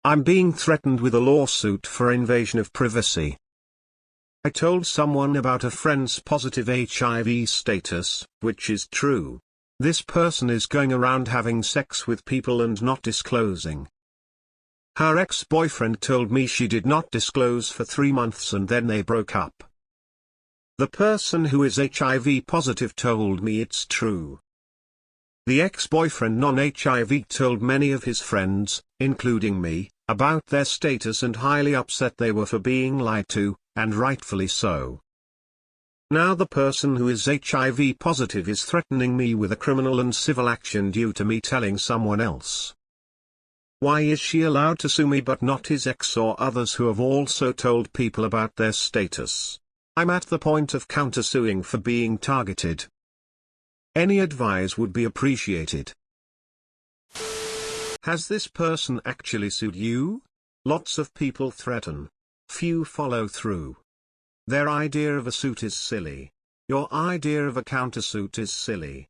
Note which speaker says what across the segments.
Speaker 1: I'm being threatened with a lawsuit for invasion of privacy. I told someone about a friend's positive HIV status, which is true. This person is going around having sex with people and not disclosing. Her ex-boyfriend told me she did not disclose for 3 months and then they broke up. The person who is HIV positive told me it's true. The ex-boyfriend non-HIV told many of his friends, including me, about their status and highly upset they were for being lied to, and rightfully so. Now the person who is HIV positive is threatening me with a criminal and civil action due to me telling someone else. Why is she allowed to sue me but not his ex or others who have also told people about their status? I'm at the point of countersuing for being targeted. Any advice would be appreciated. Has this person actually sued you? Lots of people threaten. Few follow through. Their idea of a suit is silly. Your idea of a countersuit is silly.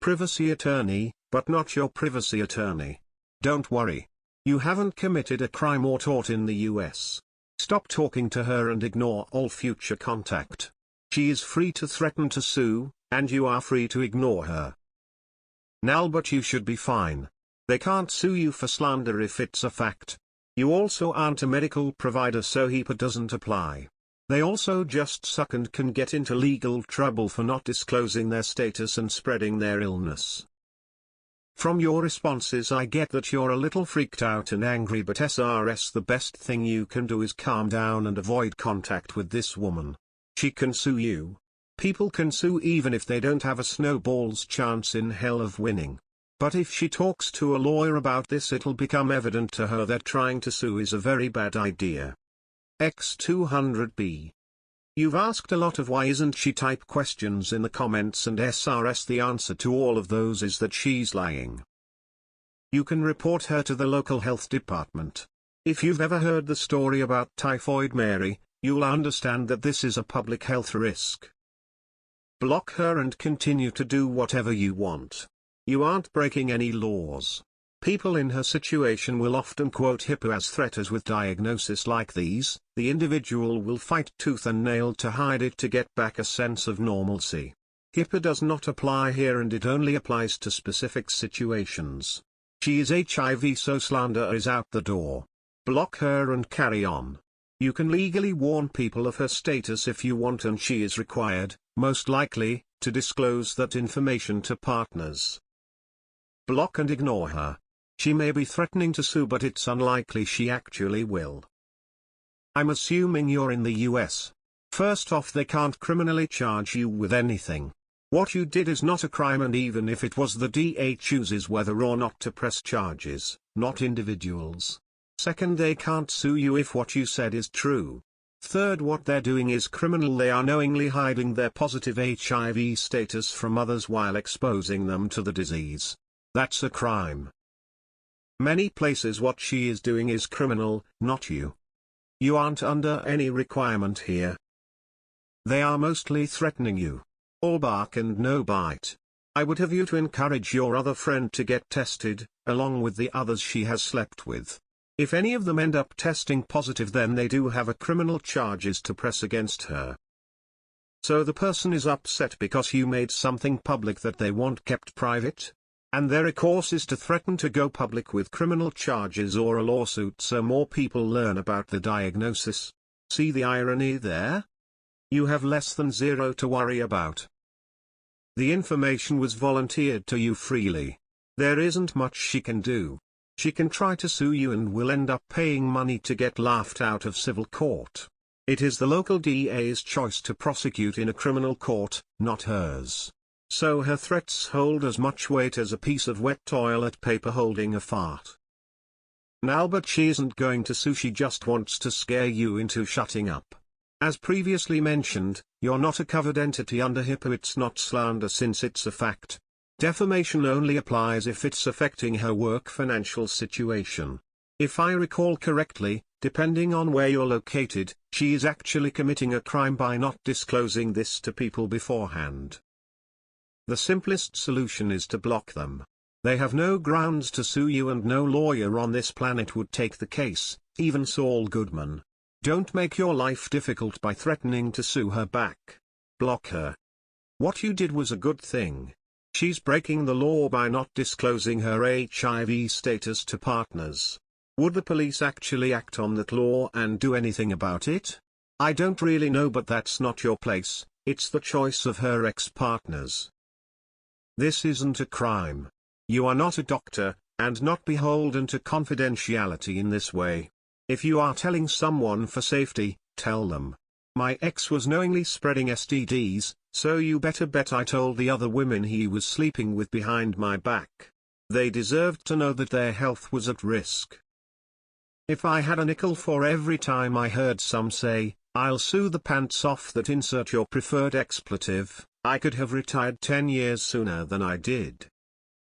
Speaker 1: Privacy attorney, but not your privacy attorney. Don't worry. You haven't committed a crime or tort in the US. Stop talking to her and ignore all future contact. She is free to threaten to sue, and you are free to ignore her. Now but you should be fine. They can't sue you for slander if it's a fact. You also aren't a medical provider, so HIPAA doesn't apply. They also just suck and can get into legal trouble for not disclosing their status and spreading their illness. From your responses I get that you're a little freaked out and angry, but SRS, the best thing you can do is calm down and avoid contact with this woman. She can sue you. People can sue even if they don't have a snowball's chance in hell of winning. But if she talks to a lawyer about this, it'll become evident to her that trying to sue is a very bad idea. X200B. You've asked a lot of why isn't she type questions in the comments, and SRS, the answer to all of those is that she's lying. You can report her to the local health department. If you've ever heard the story about Typhoid Mary, you'll understand that this is a public health risk. Block her and continue to do whatever you want. You aren't breaking any laws. People in her situation will often quote HIPAA as threats. With diagnoses like these, the individual will fight tooth and nail to hide it to get back a sense of normalcy. HIPAA does not apply here, and it only applies to specific situations. She is HIV, so slander is out the door. Block her and carry on. You can legally warn people of her status if you want, and she is required, most likely, to disclose that information to partners. Block and ignore her. She may be threatening to sue, but it's unlikely she actually will. I'm assuming you're in the US. First off, they can't criminally charge you with anything. What you did is not a crime, and even if it was, the DA chooses whether or not to press charges, not individuals. Second, they can't sue you if what you said is true. Third, what they're doing is criminal. They are knowingly hiding their positive HIV status from others while exposing them to the disease. That's a crime. Many places what she is doing is criminal, not you. You aren't under any requirement here. They are mostly threatening you. All bark and no bite. I would have you to encourage your other friend to get tested, along with the others she has slept with. If any of them end up testing positive, then they do have a criminal charges to press against her. So the person is upset because you made something public that they want kept private? And their recourse is to threaten to go public with criminal charges or a lawsuit so more people learn about the diagnosis. See the irony there? You have less than zero to worry about. The information was volunteered to you freely. There isn't much she can do. She can try to sue you and will end up paying money to get laughed out of civil court. It is the local DA's choice to prosecute in a criminal court, not hers. So her threats hold as much weight as a piece of wet toilet paper holding a fart. Now but she isn't going to sue, she just wants to scare you into shutting up. As previously mentioned, you're not a covered entity under HIPAA. It's not slander since it's a fact. Defamation only applies if it's affecting her work financial situation. If I recall correctly, depending on where you're located, she is actually committing a crime by not disclosing this to people beforehand. The simplest solution is to block them. They have no grounds to sue you and no lawyer on this planet would take the case, even Saul Goodman. Don't make your life difficult by threatening to sue her back. Block her. What you did was a good thing. She's breaking the law by not disclosing her HIV status to partners. Would the police actually act on that law and do anything about it? I don't really know, but that's not your place, it's the choice of her ex-partners. This isn't a crime. You are not a doctor, and not beholden to confidentiality in this way. If you are telling someone for safety, tell them. My ex was knowingly spreading STDs, so you better bet I told the other women he was sleeping with behind my back. They deserved to know that their health was at risk. If I had a nickel for every time I heard some say, "I'll sue the pants off that," insert your preferred expletive, I could have retired 10 years sooner than I did.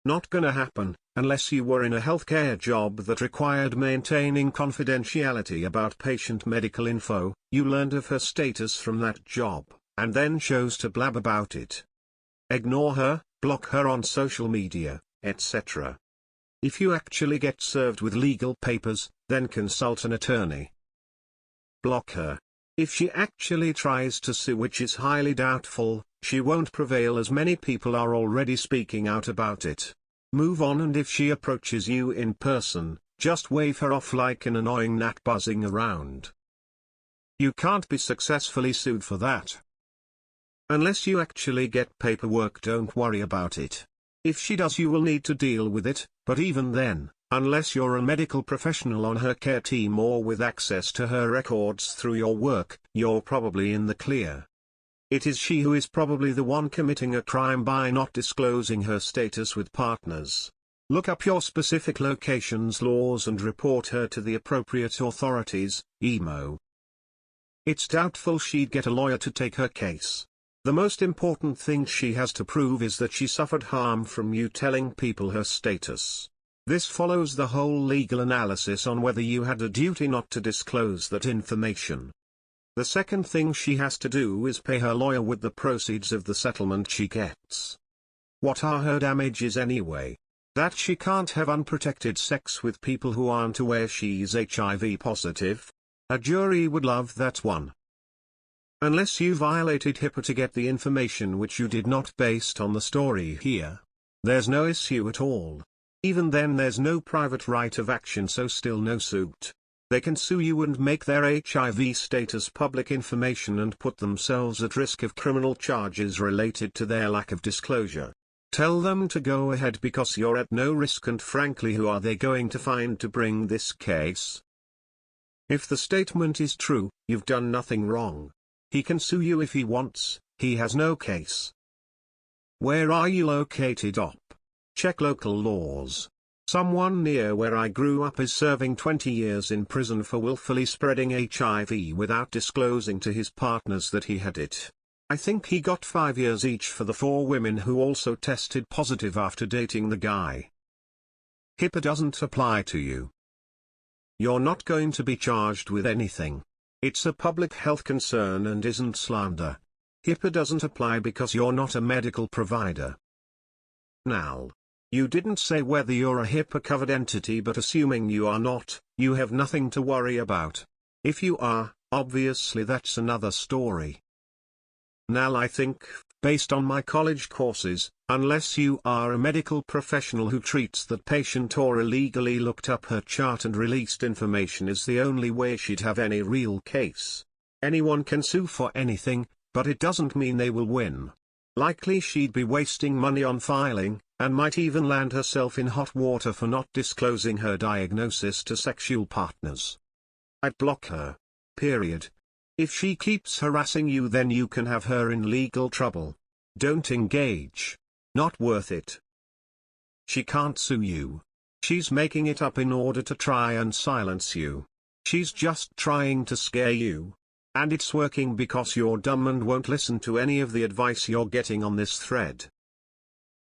Speaker 1: Not gonna happen, unless you were in a healthcare job that required maintaining confidentiality about patient medical info, you learned of her status from that job, and then chose to blab about it. Ignore her, block her on social media, etc. If you actually get served with legal papers, then consult an attorney. Block her. If she actually tries to sue, which is highly doubtful, she won't prevail as many people are already speaking out about it. Move on, and if she approaches you in person, just wave her off like an annoying gnat buzzing around. You can't be successfully sued for that. Unless you actually get paperwork, don't worry about it. If she does, you will need to deal with it, but even then, unless you're a medical professional on her care team or with access to her records through your work, you're probably in the clear. It is she who is probably the one committing a crime by not disclosing her status with partners. Look up your specific location's laws and report her to the appropriate authorities, emo. It's doubtful she'd get a lawyer to take her case. The most important thing she has to prove is that she suffered harm from you telling people her status. This follows the whole legal analysis on whether you had a duty not to disclose that information. The second thing she has to do is pay her lawyer with the proceeds of the settlement she gets. What are her damages anyway? That she can't have unprotected sex with people who aren't aware she's HIV positive? A jury would love that one. Unless you violated HIPAA to get the information, which you did not based on the story here, there's no issue at all. Even then, there's no private right of action, so still no suit. They can sue you and make their HIV status public information and put themselves at risk of criminal charges related to their lack of disclosure. Tell them to go ahead because you're at no risk, and frankly, who are they going to find to bring this case? If the statement is true, you've done nothing wrong. He can sue you if he wants, he has no case. Where are you located, op? Check local laws. Someone near where I grew up is serving 20 years in prison for willfully spreading HIV without disclosing to his partners that he had it. I think he got 5 years each for the 4 women who also tested positive after dating the guy. HIPAA doesn't apply to you. You're not going to be charged with anything. It's a public health concern and isn't slander. HIPAA doesn't apply because you're not a medical provider. Now, you didn't say whether you're a HIPAA-covered entity, but assuming you are not, you have nothing to worry about. If you are, obviously that's another story. Now I think, based on my college courses, unless you are a medical professional who treats that patient or illegally looked up her chart and released information, is the only way she'd have any real case. Anyone can sue for anything, but it doesn't mean they will win. Likely she'd be wasting money on filing, and might even land herself in hot water for not disclosing her diagnosis to sexual partners. I'd block her. Period. If she keeps harassing you, then you can have her in legal trouble. Don't engage. Not worth it. She can't sue you. She's making it up in order to try and silence you. She's just trying to scare you. And it's working because you're dumb and won't listen to any of the advice you're getting on this thread.